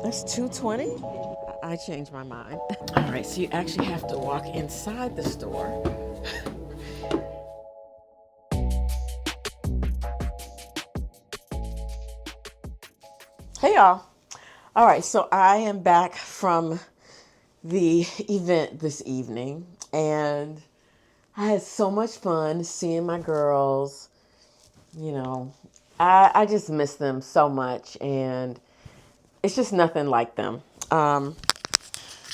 That's 220. I changed my mind. All right, so you actually have to walk inside the store. Hey y'all. All right, so I am back from the event this evening, and I had so much fun seeing my girls. You know, I just miss them so much, and it's just nothing like them. Um,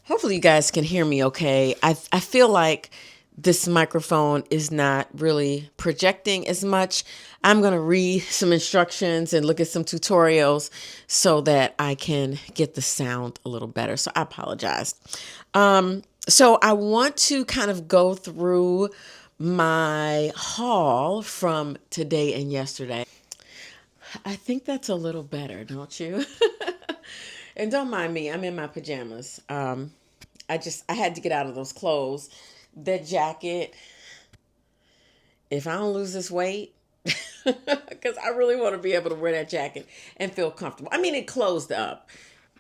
Hopefully, you guys can hear me okay. I feel like this microphone is not really projecting as much. I'm going to read some instructions and look at some tutorials so that I can get the sound a little better. So I apologize. So I want to kind of go through my haul from today and yesterday. I think that's a little better, don't you? And don't mind me, I'm in my pajamas. I had to get out of those clothes. That jacket, if I don't lose this weight, because I really want to be able to wear that jacket and feel comfortable. I mean, it closed up,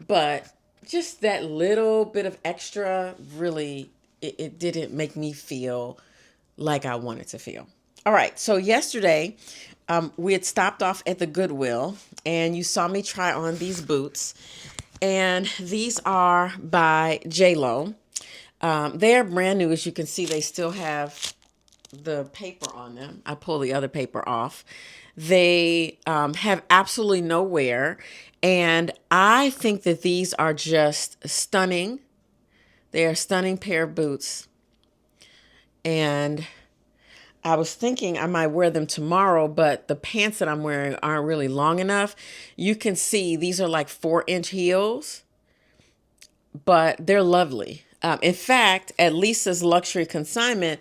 but just that little bit of extra really, it didn't make me feel like I wanted to feel. All right, so yesterday we had stopped off at the Goodwill, and you saw me try on these boots, and these are by J Lo. They're brand new. As you can see, they still have the paper on them. I pull the other paper off. They have absolutely no wear. And I think that these are just stunning. They are a stunning pair of boots. And I was thinking I might wear them tomorrow, but the pants that I'm wearing aren't really long enough. You can see these are like 4-inch heels, but they're lovely. In fact, at Lisa's Luxury Consignment,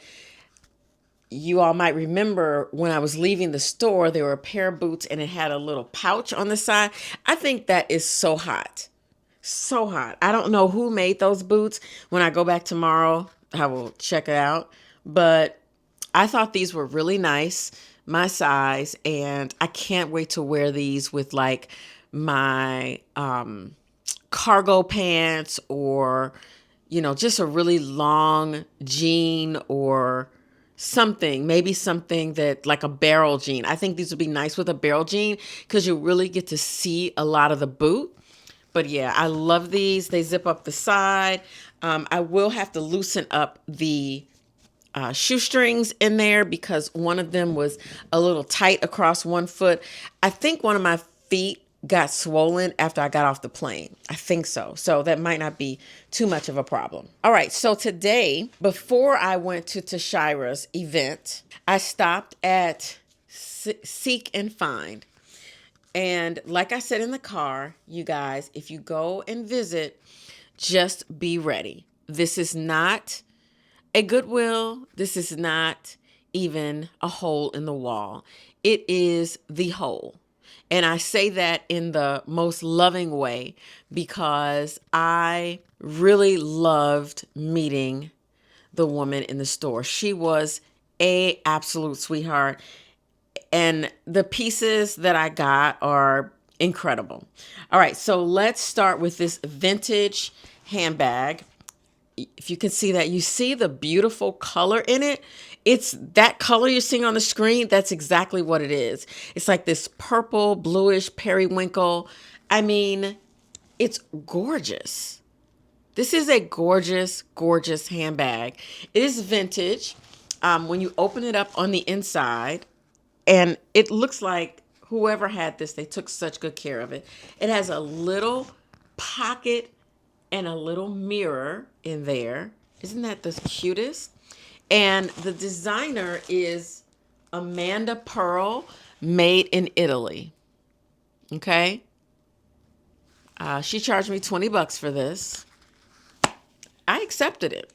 you all might remember when I was leaving the store, there were a pair of boots and it had a little pouch on the side. I think that is so hot. So hot. I don't know who made those boots. When I go back tomorrow, I will check it out. But I thought these were really nice, my size, and I can't wait to wear these with like my cargo pants or, just a really long jean or something, maybe something that like a barrel jean. I think these would be nice with a barrel jean because you really get to see a lot of the boot. But yeah, I love these. They zip up the side. I will have to loosen up the shoestrings in there because one of them was a little tight across one foot. I think one of my feet got swollen after I got off the plane. I think so. So that might not be too much of a problem. All right. So today, before I went to Tashira's event, I stopped at Seek and Find. And like I said in the car, you guys, if you go and visit, just be ready. This is not a Goodwill. This is not even a hole in the wall. It is the hole. And I say that in the most loving way because I really loved meeting the woman in the store. She was a absolute sweetheart. And the pieces that I got are incredible. All right, so let's start with this vintage handbag. If you can see that, you see the beautiful color in it. It's that color you're seeing on the screen. That's exactly what it is. It's like this purple, bluish periwinkle. I mean, it's gorgeous. This is a gorgeous, gorgeous handbag. It is vintage. When you open it up on the inside, and it looks like whoever had this, they took such good care of it. It has a little pocket and a little mirror in there. Isn't that the cutest? And the designer is Amanda Pearl, made in Italy. Okay. She charged me 20 bucks for this. I accepted it.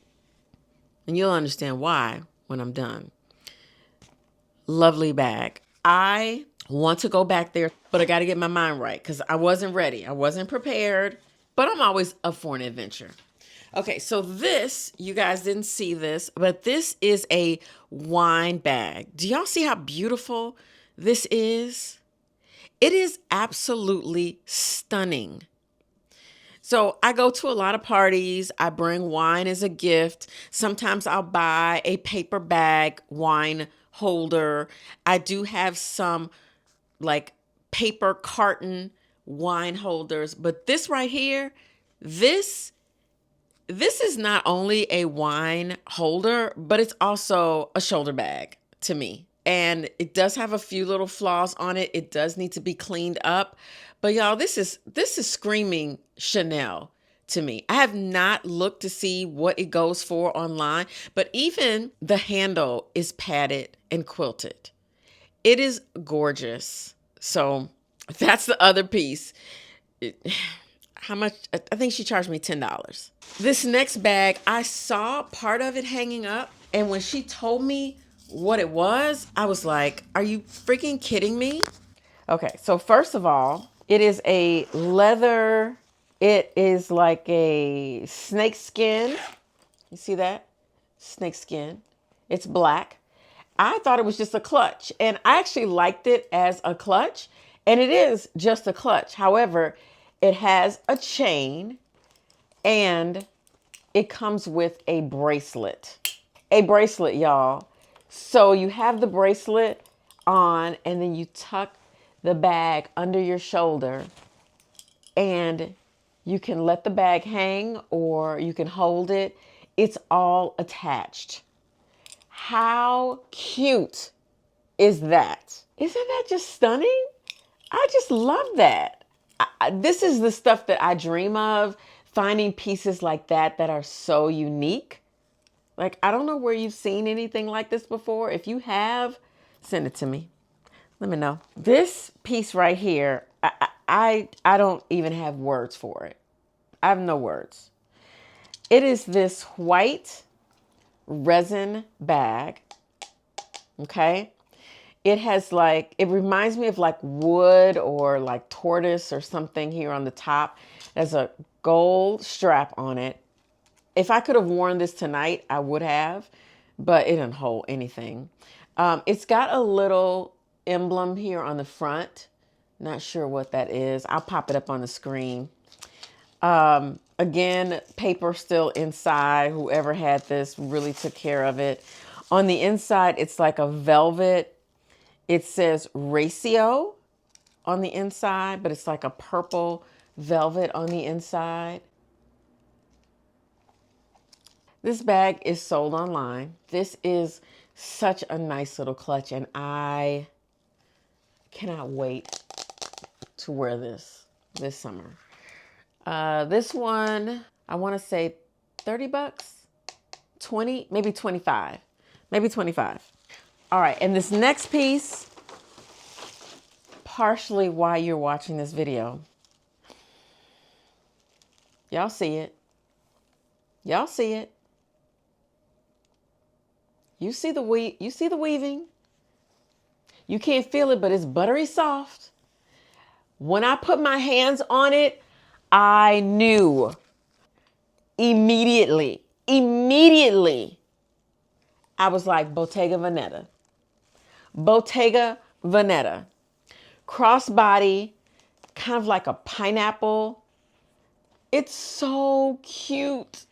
And you'll understand why when I'm done. Lovely bag. I want to go back there, but I got to get my mind right because I wasn't ready. I wasn't prepared, but I'm always up for an adventure. Okay, so this, you guys didn't see this, but this is a wine bag. Do y'all see how beautiful this is? It is absolutely stunning. So I go to a lot of parties. I bring wine as a gift. Sometimes I'll buy a paper bag wine holder. I do have some like paper carton wine holders, but this right here, this this is not only a wine holder, but it's also a shoulder bag to me. And it does have a few little flaws on it. It does need to be cleaned up. But y'all, this is screaming Chanel to me. I have not looked to see what it goes for online, but even the handle is padded and quilted. It is gorgeous. So that's the other piece. How much? I think she charged me $10. This next bag, I saw part of it hanging up. And when she told me what it was, I was like, are you freaking kidding me? Okay, so first of all, it is a leather, it is like a snake skin. You see that? Snake skin. It's black. I thought it was just a clutch, and I actually liked it as a clutch, and it is just a clutch. However, it has a chain and it comes with a bracelet. A bracelet, y'all. So you have the bracelet on and then you tuck the bag under your shoulder and you can let the bag hang or you can hold it. It's all attached. How cute is that? Isn't that just stunning? I just love that. This is the stuff that I dream of, finding pieces like that that are so unique. Like, I don't know where you've seen anything like this before. If you have, send it to me. Let me know. This piece right here, I don't even have words for it. I have no words. It is this white resin bag. Okay. It has like, it reminds me of like wood or like tortoise or something here on the top. There's a gold strap on it. If I could have worn this tonight, I would have, but it didn't hold anything. It's got a little emblem here on the front. Not sure what that is. I'll pop it up on the screen. Again, paper still inside. Whoever had this really took care of it. On the inside, it's like a velvet. It says ratio on the inside, but it's like a purple velvet on the inside. This bag is sold online. This is such a nice little clutch, and I cannot wait to wear this summer. This one, I want to say 30 bucks, 20, maybe 25, maybe 25. All right, and this next piece, partially why you're watching this video. Y'all see it. Y'all see it. You see the weaving. You can't feel it, but it's buttery soft. When I put my hands on it, I knew immediately. I was like, Bottega Veneta. Bottega Veneta. Crossbody, kind of like a pineapple. It's so cute.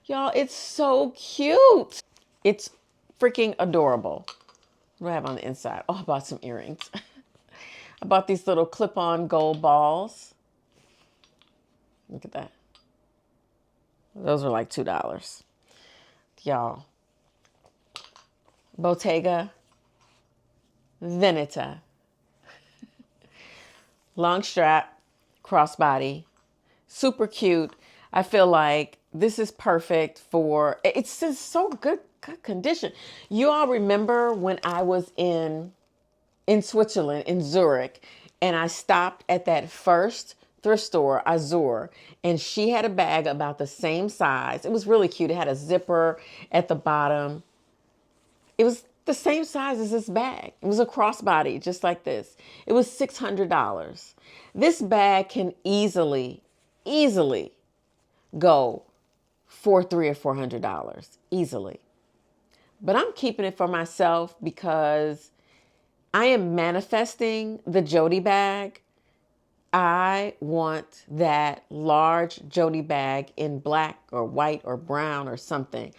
Y'all, it's so cute. It's freaking adorable. What do I have on the inside? Oh, I bought some earrings. I bought these little clip-on gold balls. Look at that. Those are like $2. Y'all. Bottega Veneta. Long strap, crossbody, super cute. I feel like this is perfect for, it's just so good condition. You all remember when I was in Switzerland, in Zurich, and I stopped at that first thrift store, Azur, and she had a bag about the same size. It was really cute. It had a zipper at the bottom. It was the same size as this bag. It was a crossbody, just like this. It was $600. This bag can easily go for $300 or $400, easily. But I'm keeping it for myself because I am manifesting the Jody bag. I want that large Jody bag in black or white or brown or something.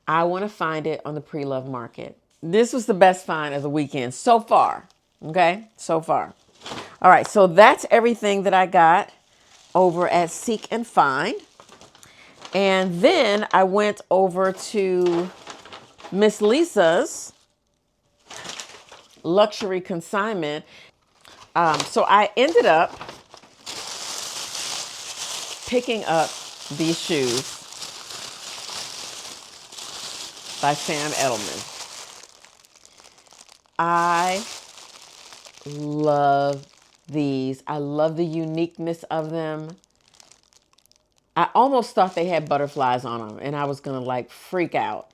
I want to find it on the pre-loved market. This was the best find of the weekend so far. Okay, so far. All right, so that's everything that I got over at Seek and Find. And then I went over to Miss Lisa's luxury consignment. So I ended up picking up these shoes by Sam Edelman. I love these. I love the uniqueness of them. I almost thought they had butterflies on them and I was going to like freak out.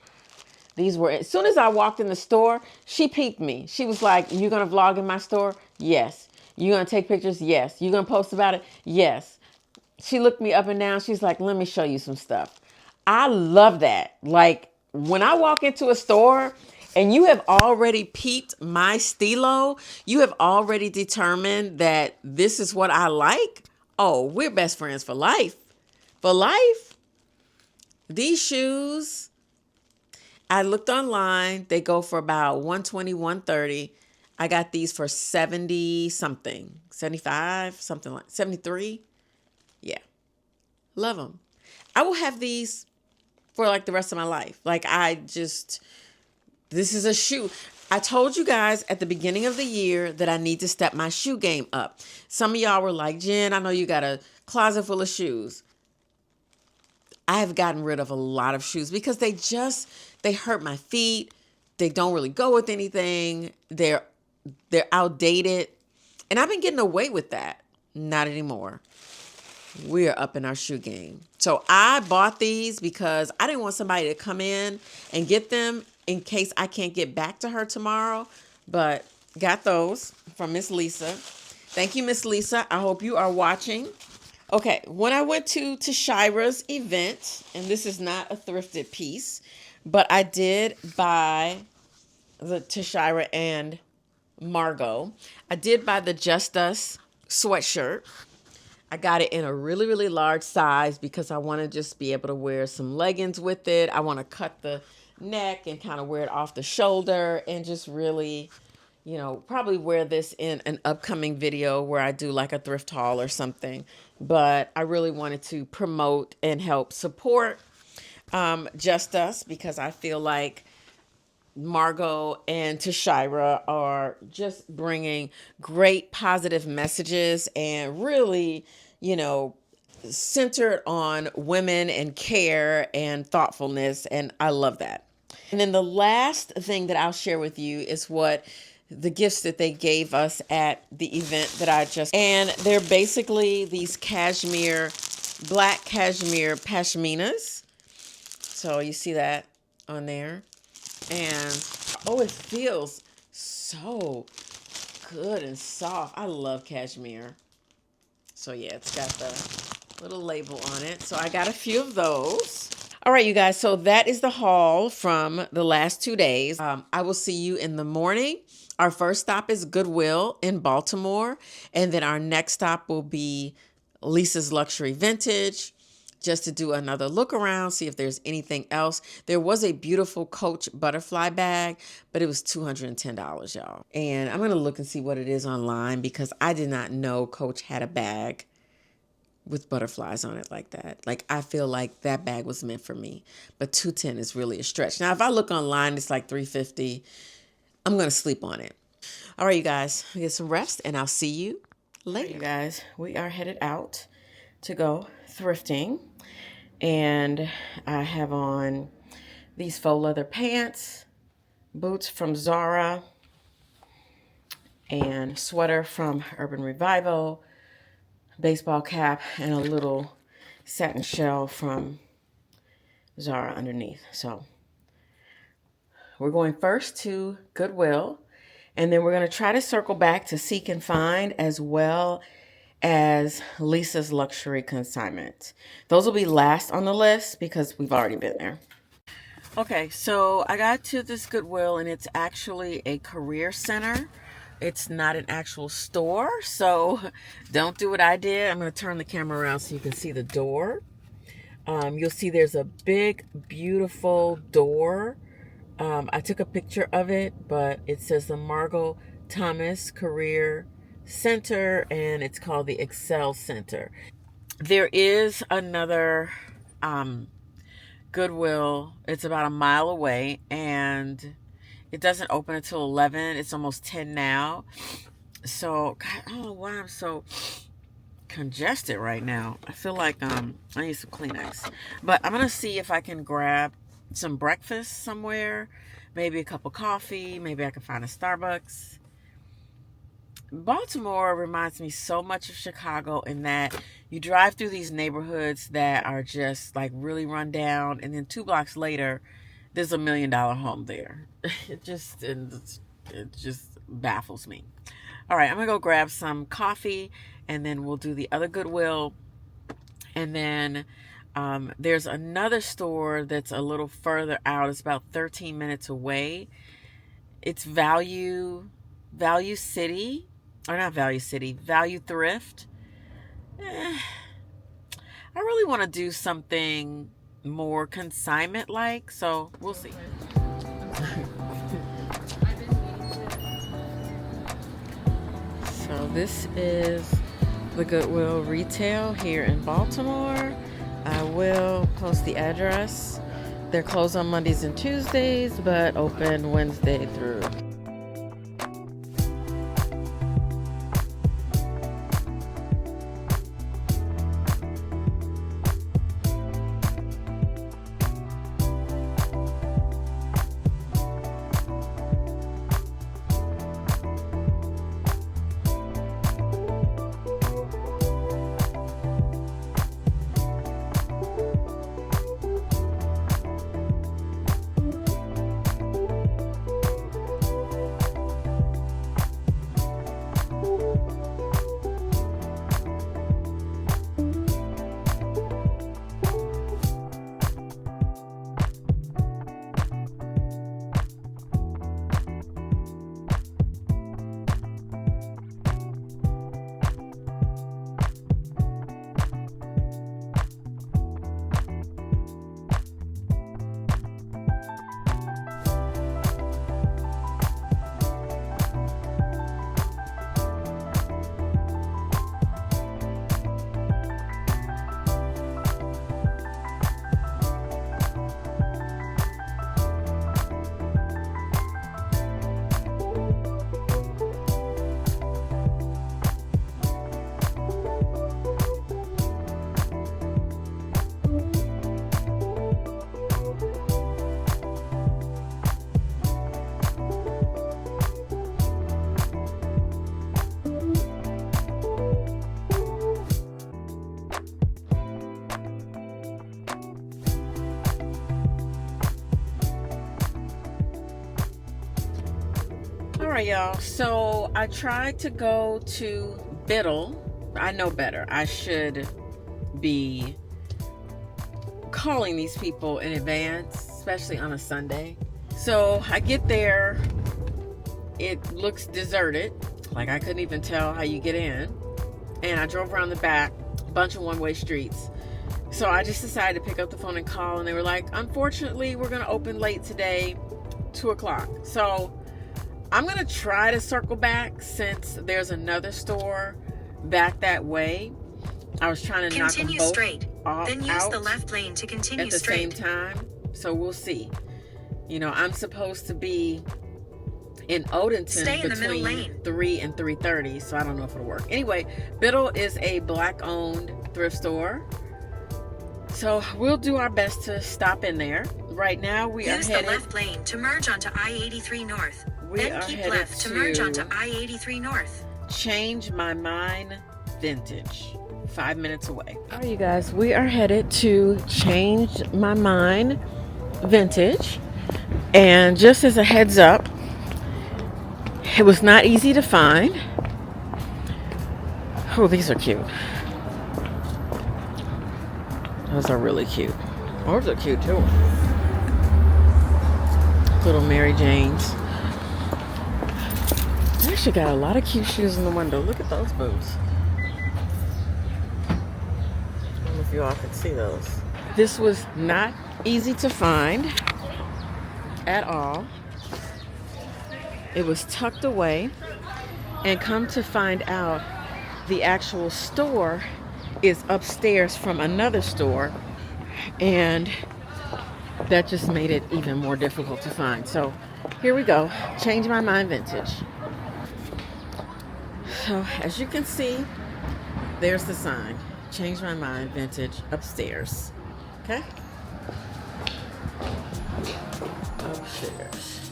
These were, as soon as I walked in the store, she peeped me. She was like, "You going to vlog in my store?" Yes. "You going to take pictures?" Yes. "You going to post about it?" Yes. She looked me up and down. She's like, "Let me show you some stuff." I love that. Like when I walk into a store and you have already peeped my stilo, you have already determined that this is what I like. Oh, we're best friends for life. For life. These shoes, I looked online. They go for about 120, 130. I got these for 70 something, 75, something like 73. Yeah. Love them. I will have these for like the rest of my life. Like this is a shoe. I told you guys at the beginning of the year that I need to step my shoe game up. Some of y'all were like, "Jen, I know you got a closet full of shoes." I have gotten rid of a lot of shoes because they hurt my feet. They don't really go with anything. They're outdated. And I've been getting away with that. Not anymore. We are up in our shoe game. So I bought these because I didn't want somebody to come in and get them in case I can't get back to her tomorrow. But got those from Miss Lisa. Thank you, Miss Lisa. I hope you are watching. Okay, when I went to Shira's event, and this is not a thrifted piece, but I did buy the Tashira and Margot. I did buy the Just Us sweatshirt. I got it in a really, really large size because I want to just be able to wear some leggings with it. I want to cut the neck and kind of wear it off the shoulder and just really, probably wear this in an upcoming video where I do like a thrift haul or something. But I really wanted to promote and help support Just Us because I feel like Margot and Tashira are just bringing great positive messages and really, centered on women and care and thoughtfulness. And I love that. And then the last thing that I'll share with you is what the gifts that they gave us at the event that and they're basically these black cashmere pashminas. So you see that on there. And oh, it feels so good and soft. I love cashmere. So yeah, it's got the little label on it. So I got a few of those. All right, you guys. So that is the haul from the last 2 days. I will see you in the morning. Our first stop is Goodwill in Baltimore. And then our next stop will be Lisa's Luxury Vintage, just to do another look around, see if there's anything else. There was a beautiful Coach butterfly bag, but it was $210, y'all. And I'm going to look and see what it is online because I did not know Coach had a bag with butterflies on it like that. Like, I feel like that bag was meant for me, but $210 is really a stretch. Now, if I look online, it's like $350. I'm going to sleep on it. All right, you guys, get some rest and I'll see you later. You guys, we are headed out to go thrifting, and I have on these faux leather pants, boots from Zara, and sweater from Urban Revival, baseball cap, and a little satin shell from Zara underneath. So we're going first to Goodwill, and then we're going to try to circle back to Seek and Find as well as Lisa's Luxury Consignment. Those will be last on the list because we've already been there. Okay, so I got to this Goodwill and it's actually a career center It's not an actual store, so don't do what I did. I'm going to turn the camera around so you can see the door. You'll see there's a big, beautiful door. I took a picture of it, but it says the Margot Thomas Career Center, and it's called the Excel Center. There is another Goodwill. It's about a mile away, and it doesn't open until 11. It's almost 10 now. So, God, I don't know why I'm so congested right now. I feel like I need some Kleenex. But I'm going to see if I can grab some breakfast somewhere. Maybe a cup of coffee. Maybe I can find a Starbucks. Baltimore reminds me so much of Chicago in that you drive through these neighborhoods that are just like really run down, and then 2 blocks later there's $1 million home there. It just baffles me. All right, I'm gonna go grab some coffee, and then we'll do the other Goodwill, and then there's another store that's a little further out. It's about 13 minutes away. It's Value City. Or not Value City, Value Thrift. I really want to do something more consignment-like, so we'll see. So this is the Goodwill retail here in Baltimore. I will post the address. They're closed on Mondays and Tuesdays, but open Wednesday through. All right, y'all. So I tried to go to Biddle. I know better. I should be calling these people in advance, especially on a Sunday. So I get there. It looks deserted. Like I couldn't even tell how you get in. And I drove around the back, a bunch of one-way streets. So I just decided to pick up the phone and call, and they were like, unfortunately, we're going to open late today, 2 o'clock. So I'm going to try to circle back since there's another store back that way. I was trying to knock them both straight. Then use out the left lane to continue at the straight. same time. So we'll see. You know, I'm supposed to be in Odenton between 3 and 3:30, so I don't know if it'll work. Anyway, Biddle is a black-owned thrift store. So we'll do our best to stop in there. Right now we are headed... Use the left lane to merge onto I-83 North. Then keep left to merge onto I-83 North. Change My Mind Vintage. 5 minutes away. All right, you guys, we are headed to Change My Mind Vintage. And just as a heads up, it was not easy to find. Oh, these are cute. Those are really cute. Those are cute too. Little Mary Janes. Marcia got a lot of cute shoes in the window. Look at those boots. I don't know if you all can see those. This was not easy to find at all. It was tucked away, and come to find out, the actual store is upstairs from another store, and that just made it even more difficult to find. So here we go. Change My Mind Vintage. So as you can see, there's the sign. Change My Mind Vintage upstairs. Okay? Upstairs.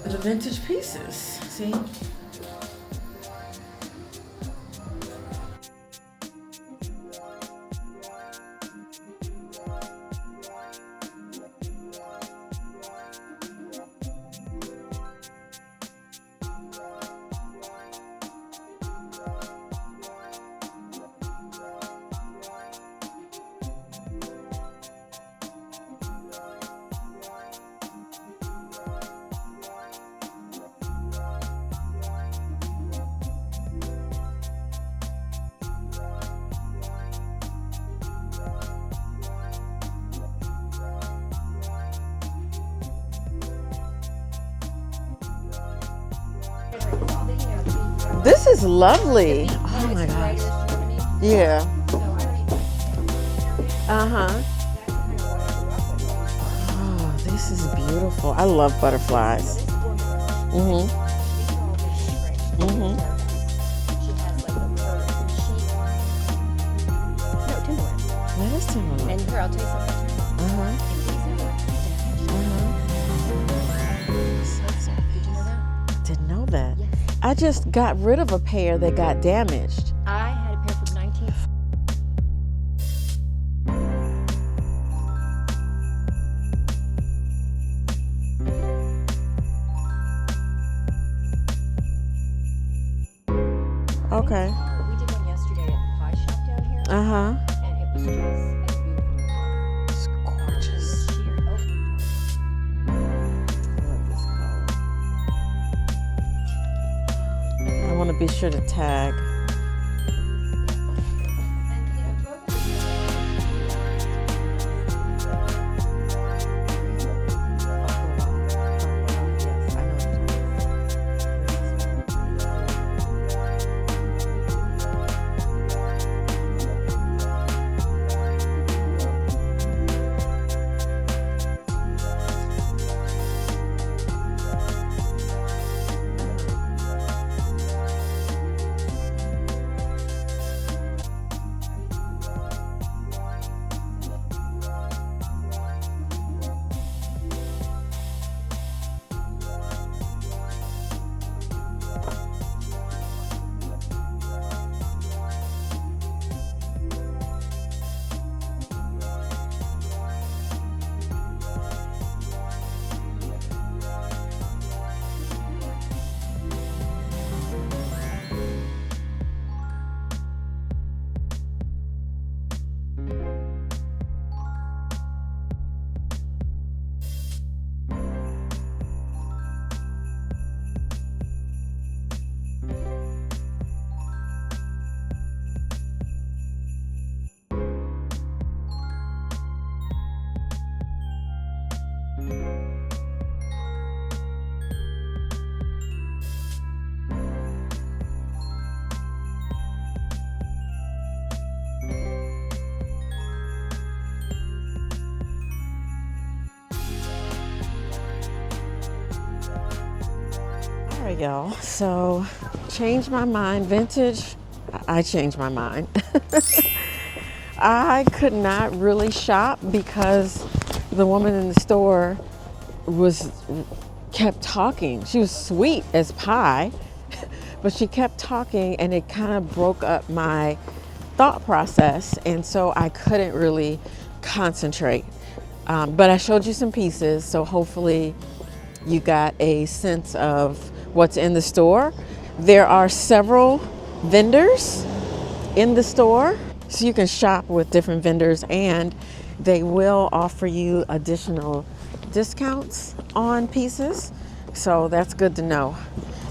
The vintage pieces. See? This is lovely. Oh my gosh. Yeah. Uh-huh. Oh, this is beautiful. I love butterflies. Mm-hmm. Mm-hmm. That is Timberland. And here, I'll tell you something. Uh-huh. Did you know that? Didn't know that. Yes. I just got rid of a pair that got damaged. I had a pair from 19. Okay. We did one yesterday at the pie shop down here, Uh-huh. and it was just as beautiful. It's gorgeous. Sheer. Oh, I love this color. I want to be sure to tag. All right, y'all. So, Change My Mind Vintage. I changed my mind. I could not really shop because the woman in the store kept talking. She was sweet as pie, but she kept talking, and it kind of broke up my thought process, and so I couldn't really concentrate. But I showed you some pieces, so hopefully you got a sense of what's in the store. There are several vendors in the store, so you can shop with different vendors, and they will offer you additional discounts on pieces, so that's good to know.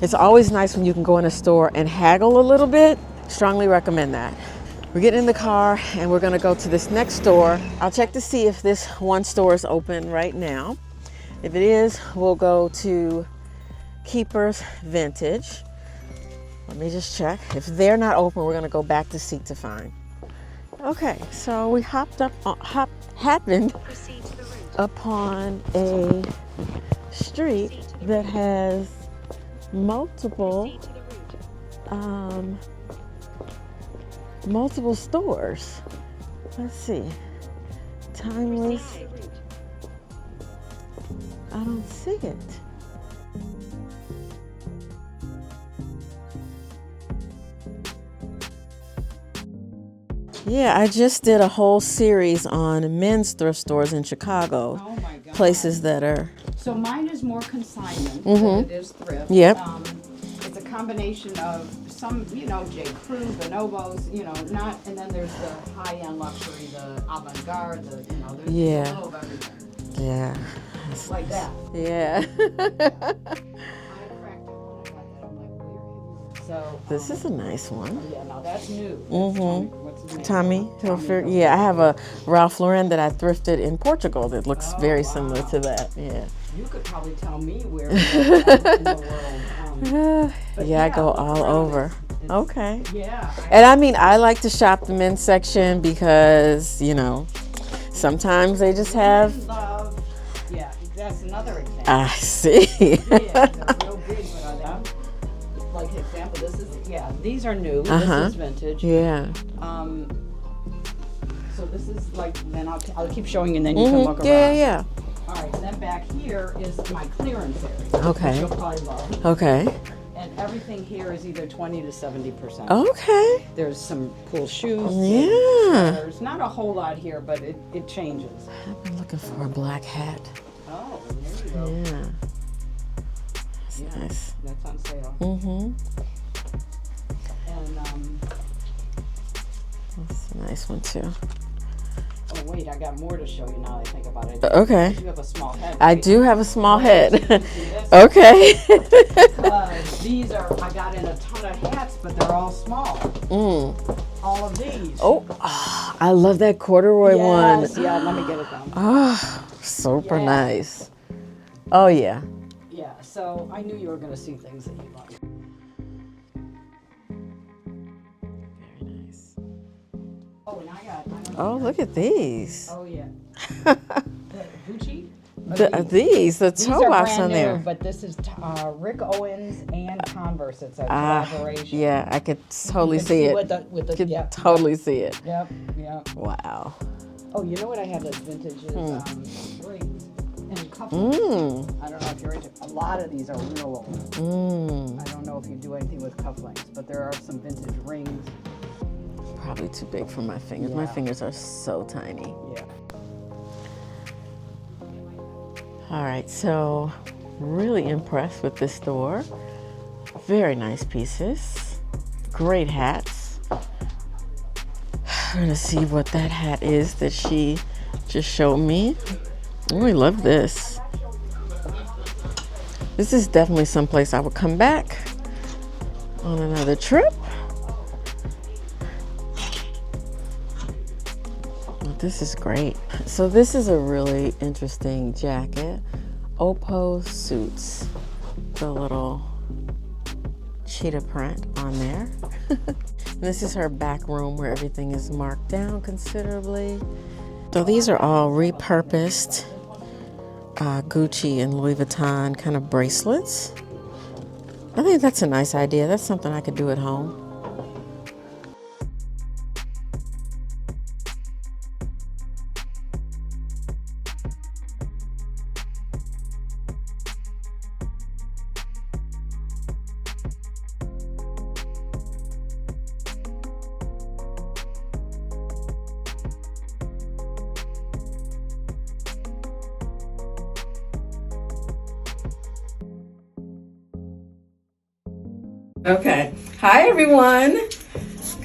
It's always nice when you can go in a store and haggle a little bit. Strongly recommend that. We're getting in the car and we're gonna go to this next store. I'll check to see if this one store is open right now. If it is, we'll go to Keeper's Vintage. Let me just check. If they're not open, we're gonna go back to Seek to Find. Okay, so we happened upon a street that has multiple stores. Let's see. Timeless. I don't see it. Yeah, I just did a whole series on men's thrift stores in Chicago. Oh my God. Places that are. So mine is more consignment than it is thrift. Yep. It's a combination of some, J. Crew, bonobos, not, and then there's the high-end luxury, the avant-garde, there's Yeah. a little of everything. Yeah. Like that. Yeah. I cracked it when I got that. I'm like, where? So. This is a nice one. Yeah, no, that's new. What's his name? Tommy Hilfiger. Yeah, I have a Ralph Lauren that I thrifted in Portugal that looks very similar to that. Yeah. You could probably tell me where in the world. Yeah, I go look all around. over. It's- Okay. Yeah. And I mean, I like to shop the men's section because, sometimes they just have. Love. Yeah, that's another example. I see. Yeah, they're real big, but like example, these are new. This is vintage. Yeah. So this is like, then I'll keep showing you and then you can look around. Yeah. All right, then back here is my clearance area. Okay. Which you'll probably love. Okay. And everything here is either 20 to 70%. Okay. There's some cool shoes. Yeah. There's not a whole lot here, but it changes. I've been looking for a black hat. Oh, there you go. Yeah. That's nice. That's on sale. Mm-hmm. And That's a nice one too. oh wait, I got more to show you now that I think about it. Okay. You have a small head. I right? do have a small head. this. Okay. These are, I got in a ton of hats, but they're all small. All of these. Oh, I love that corduroy one. Yes, yeah, let me get it down. Oh, super Yeah. nice. Oh, yeah. Yeah, so I knew you were going to see things that you like. Very nice. Oh, and I got. Oh, look at these. Oh, yeah. Gucci? These, the These toe are box brand on new, there. but this is Rick Owens and Converse. It's a Ah, collaboration. yeah, I could totally You can see it. With the, Could yep, totally see it. yep, yep. Wow. Oh, you know what I have that's vintage is rings and cufflinks. I don't know if you're into. A lot of these are real old. I don't know if you do anything with cufflinks, but there are some vintage rings. Probably too big for my fingers. My Yeah. fingers are so tiny. Yeah. All right, so really impressed with this store. Very nice pieces. Great hats. I'm gonna see what that hat is that she just showed me. I really love this. This is definitely someplace I would come back on another trip. This is great. So this is a really interesting jacket. Oppo Suits. The little cheetah print on there. This is her back room where everything is marked down considerably. So these are all repurposed Gucci and Louis Vuitton kind of bracelets. I think that's a nice idea. That's something I could do at home. Okay. Hi, everyone.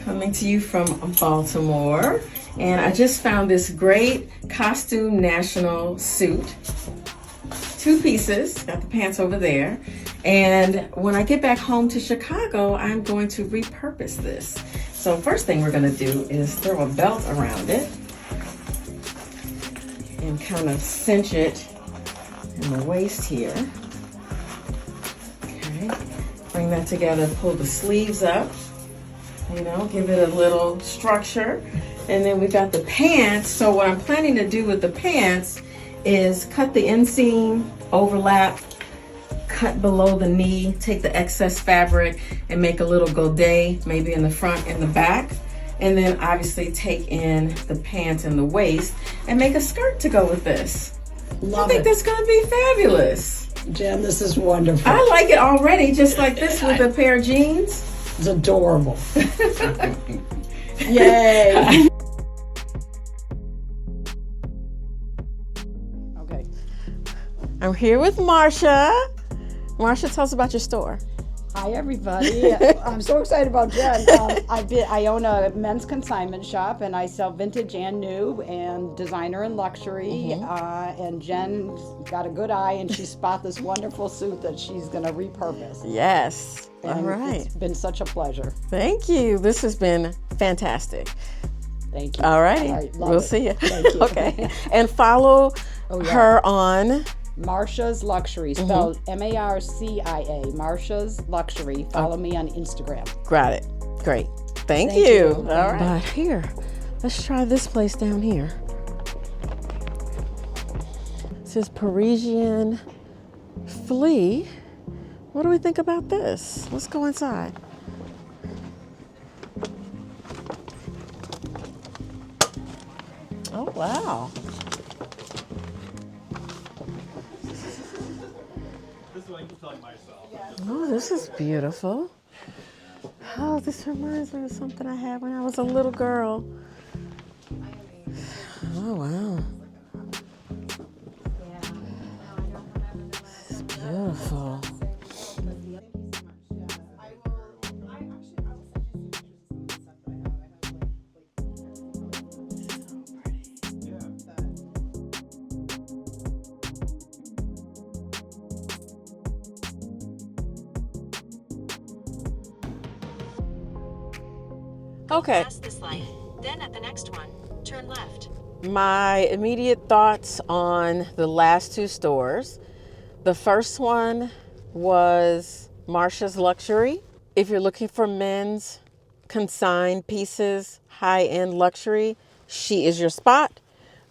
Coming to you from Baltimore. And I just found this great Costume National suit. 2 pieces. Got the pants over there. And when I get back home to Chicago, I'm going to repurpose this. So first thing we're going to do is throw a belt around it and kind of cinch it in the waist here. Okay, bring that together, pull the sleeves up, you know, give it a little structure. And then we got the pants. So what I'm planning to do with the pants is cut the inseam, overlap, cut below the knee, take the excess fabric and make a little godet, maybe in the front and the back. And then obviously take in the pants and the waist and make a skirt to go with this. I think that's gonna be fabulous. Jen, this is wonderful. I like it already, just like this with a pair of jeans. It's adorable. Yay. Okay. I'm here with Marcia. Marcia, tell us about your store. Hi, everybody. I'm so excited about Jen. I own a men's consignment shop, and I sell vintage and new, and designer and luxury. And Jen's got a good eye, and she spot this wonderful suit that she's going to repurpose. Yes. All And right. It's been such a pleasure. Thank you. This has been fantastic. Thank you. All righty. All right, love We'll it. see you. Thank you. Okay. And follow her on. Marcia's Luxury, spelled M-A-R-C-I-A. Marcia's Luxury. Follow me on Instagram. Got it. Great. Thank Thank you. you. All right. But here, let's try this place down here. This is Parisian Flea. What do we think about this? Let's go inside. Oh, wow. Oh, this is beautiful. Oh, this reminds me of something I had when I was a little girl. Oh, wow. This is beautiful. Okay. Pass this light. Then at the next one, turn left. My immediate thoughts on the last 2 stores. The first one was Marcia's Luxury. If you're looking for men's consigned pieces, high-end luxury, she is your spot.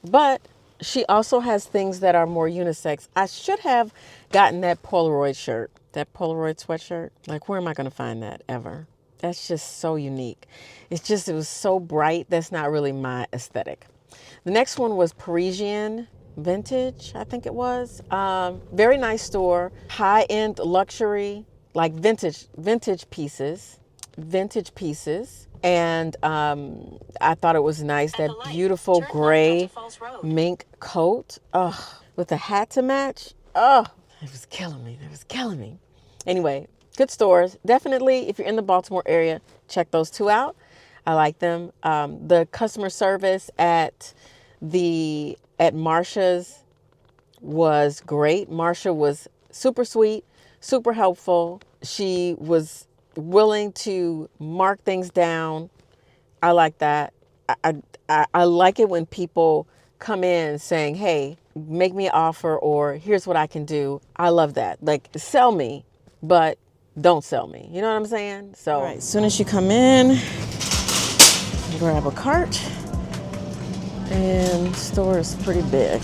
But she also has things that are more unisex. I should have gotten that Polaroid shirt, that Polaroid sweatshirt. Like, where am I going to find that ever? That's just so unique. It was so bright. That's not really my aesthetic. The next one was Parisian Vintage, I think it was. Very nice store, high-end luxury, like vintage pieces. And I thought it was nice, that beautiful gray mink coat, with a hat to match. Oh, it was killing me. Anyway, good stores. Definitely, if you're in the Baltimore area, check those 2 out. I like them. The customer service at Marcia's was great. Marcia was super sweet, super helpful. She was willing to mark things down. I like that. I like it when people come in saying, hey, make me an offer, or here's what I can do. I love that. Like, sell me, but don't sell me. You know what I'm saying? So, all right, as soon as you come in, grab a cart, and the store is pretty big.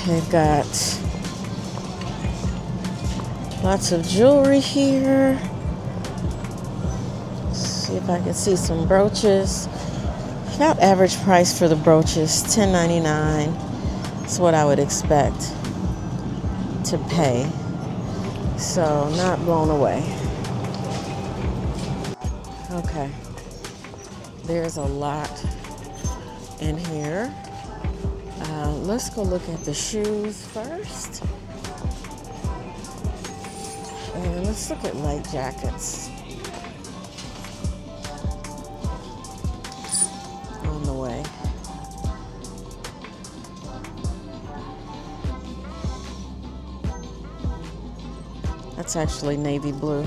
They've got lots of jewelry here. Let's see if I can see some brooches. About average price for the brooches, $10.99. That's what I would expect to pay. So, not blown away. Okay. There's a lot in here. Let's go look at the shoes first. And let's look at light jackets. On the way. It's actually navy blue.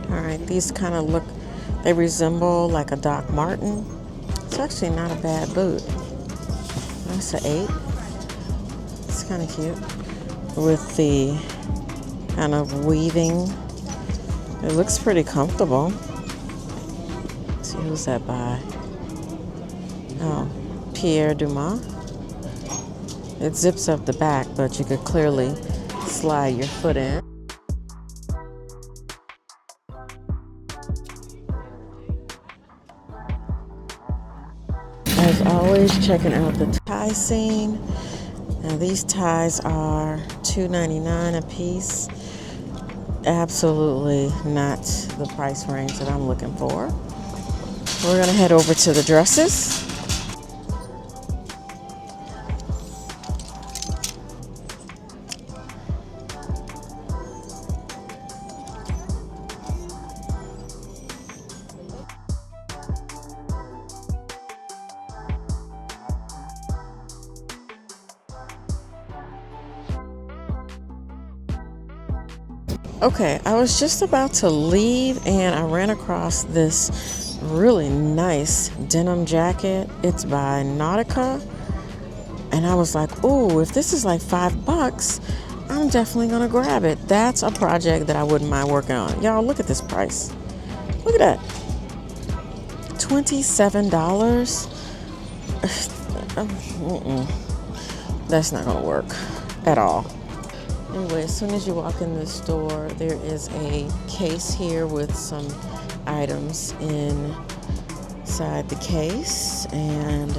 All right, these kind of look, they resemble like a Doc Marten. It's actually not a bad boot. That's an 8. It's kind of cute with the kind of weaving. It looks pretty comfortable. Let's see, who's that by? Oh, Pierre Dumas. It zips up the back, but you could clearly slide your foot in. As always, checking out the tie scene. Now these ties are $2.99 a piece. Absolutely not the price range that I'm looking for. We're gonna head over to the dresses. Okay, I was just about to leave and I ran across this really nice denim jacket. It's by Nautica. And I was like, ooh, if this is like $5, I'm definitely gonna grab it. That's a project that I wouldn't mind working on. Y'all, look at this price. Look at that. $27. That's not gonna work at all. Anyway, as soon as you walk in this store, there is a case here with some items inside the case, and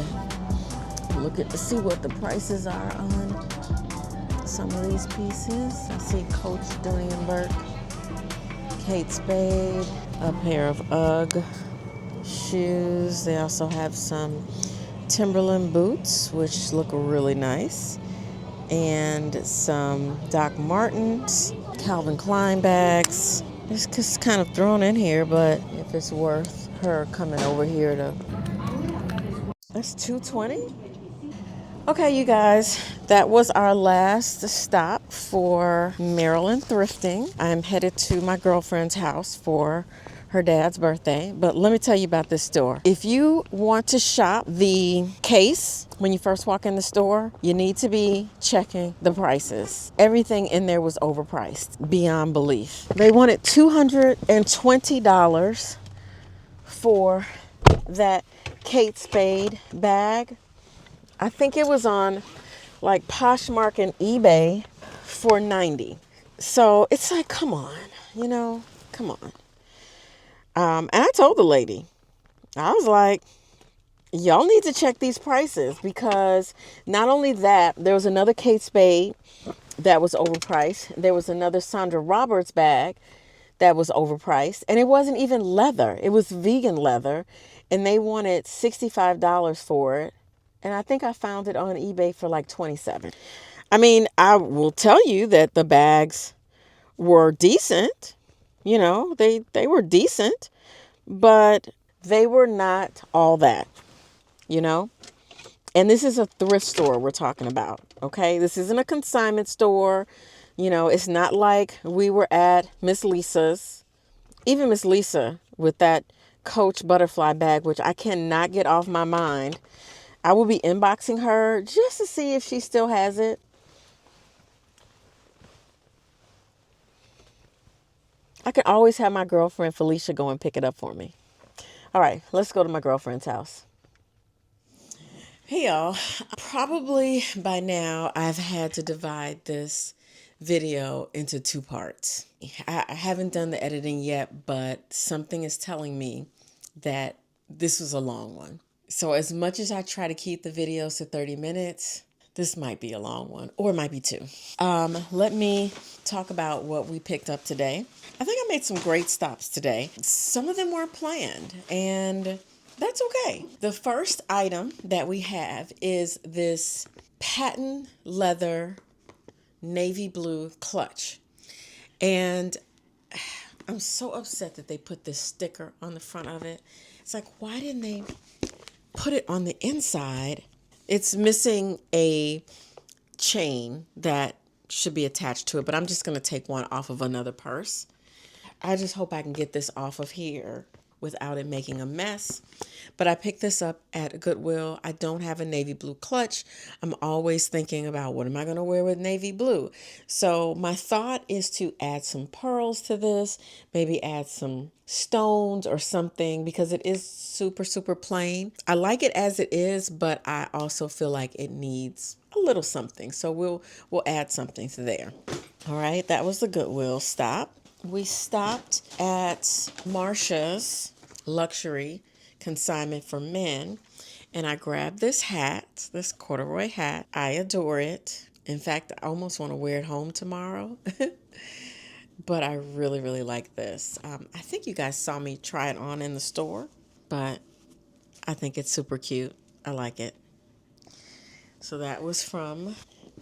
look at to see what the prices are on some of these pieces. I see Coach Dorian Burke, Kate Spade, a pair of UGG shoes. They also have some Timberland boots, which look really nice, and some Doc Martens, Calvin Klein bags. It's just kind of thrown in here, but if it's worth her coming over here to... That's $2.20? Okay, you guys, that was our last stop for Maryland Thrifting. I'm headed to my girlfriend's house for her dad's birthday, but let me tell you about this store. If you want to shop the case when you first walk in the store, you need to be checking the prices. Everything in there was overpriced beyond belief. They wanted $220 for that Kate Spade bag. I think it was on like Poshmark and eBay for $90. So it's like, come on, you know, come on. And I told the lady, I was like, y'all need to check these prices, because not only that, there was another Kate Spade that was overpriced. There was another Sandra Roberts bag that was overpriced, and it wasn't even leather. It was vegan leather, and they wanted $65 for it. And I think I found it on eBay for like $27. I mean, I will tell you that the bags were decent. You know, they were decent, but they were not all that, you know. And this is a thrift store we're talking about, okay? This isn't a consignment store. You know, it's not like we were at Miss Lisa's. Even Miss Lisa with that Coach butterfly bag, which I cannot get off my mind. I will be inboxing her just to see if she still has it. I can always have my girlfriend Felicia go and pick it up for me. All right, let's go to my girlfriend's house. Hey, y'all. Probably by now I've had to divide this video into 2 parts. I haven't done the editing yet, but something is telling me that this was a long one. So as much as I try to keep the videos to 30 minutes, this might be a long one, or it might be 2. Let me talk about what we picked up today. I think I made some great stops today. Some of them weren't planned, and that's okay. The first item that we have is this patent leather navy blue clutch. And I'm so upset that they put this sticker on the front of it. It's like, why didn't they put it on the inside? It's missing a chain that should be attached to it, but I'm just going to take one off of another purse. I just hope I can get this off of here without it making a mess. But I picked this up at Goodwill. I don't have a navy blue clutch. I'm always thinking about what am I going to wear with navy blue. So my thought is to add some pearls to this, maybe add some stones or something, because it is super, super plain. I like it as it is, but I also feel like it needs a little something. So we'll add something to there. All right, that was the Goodwill stop. We stopped at Marcia's luxury consignment for men, and I grabbed this hat, this corduroy hat. I adore it. In fact, I almost want to wear it home tomorrow. But I really, really like this. I think you guys saw me try it on in the store, but I think it's super cute. I like it. So that was from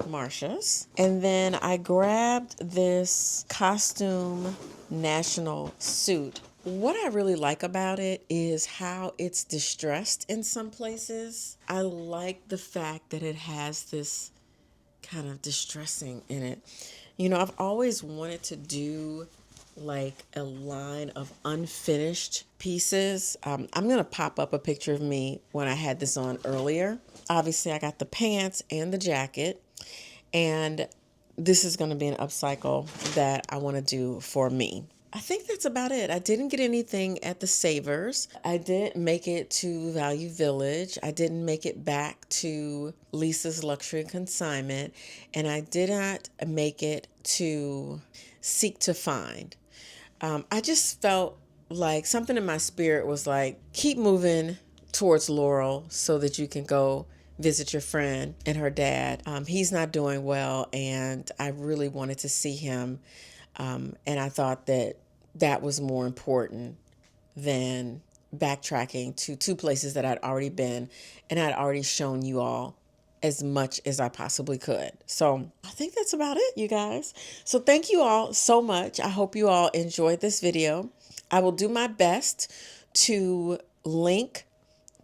Marcia's. And then I grabbed this costume national suit. What I really like about it is how it's distressed in some places. I like the fact that it has this kind of distressing in it. You know, I've always wanted to do like a line of unfinished pieces. I'm going to pop up a picture of me when I had this on earlier. Obviously, I got the pants and the jacket, and this is going to be an upcycle that I want to do for me. I think that's about it. I didn't get anything at the Savers. I didn't make it to Value Village. I didn't make it back to Lisa's Luxury Consignment. And I did not make it to Seek to Find. I just felt like something in my spirit was like, keep moving towards Laurel so that you can go visit your friend and her dad. He's not doing well, and I really wanted to see him. And I thought that was more important than backtracking to two places that I'd already been and I'd already shown you all as much as I possibly could. So I think that's about it, you guys. So thank you all so much. I hope you all enjoyed this video. I will do my best to link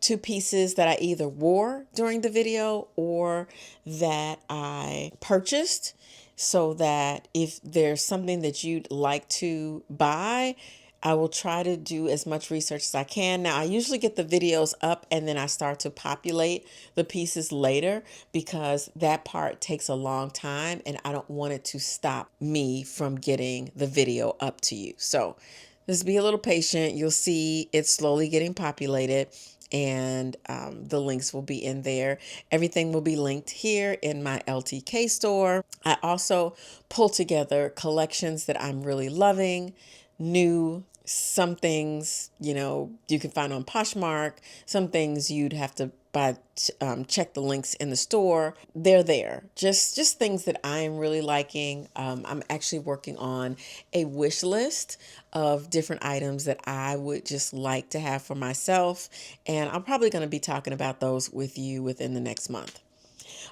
to pieces that I either wore during the video or that I purchased, so that if there's something that you'd like to buy, I will try to do as much research as I can. Now, I usually get the videos up and then I start to populate the pieces later, because that part takes a long time and I don't want it to stop me from getting the video up to you. So just be a little patient. You'll see it slowly getting populated, and the links will be in there. Everything will be linked here in my LTK store. I also pull together collections that I'm really loving, new. Some things, you know, you can find on Poshmark. Some things you'd have to buy, check the links in the store. They're there. Just things that I am really liking. I'm actually working on a wish list of different items that I would just like to have for myself. And I'm probably going to be talking about those with you within the next month.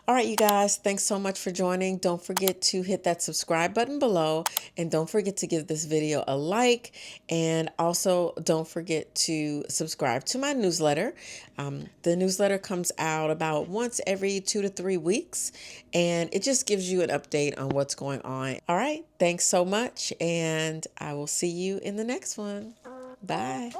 All right, you guys, thanks so much for joining. Don't forget to hit that subscribe button below, and don't forget to give this video a like, and also don't forget to subscribe to my newsletter. The newsletter comes out about once every 2 to 3 weeks, and it just gives you an update on what's going on. All right, thanks so much, and I will see you in the next one. Bye.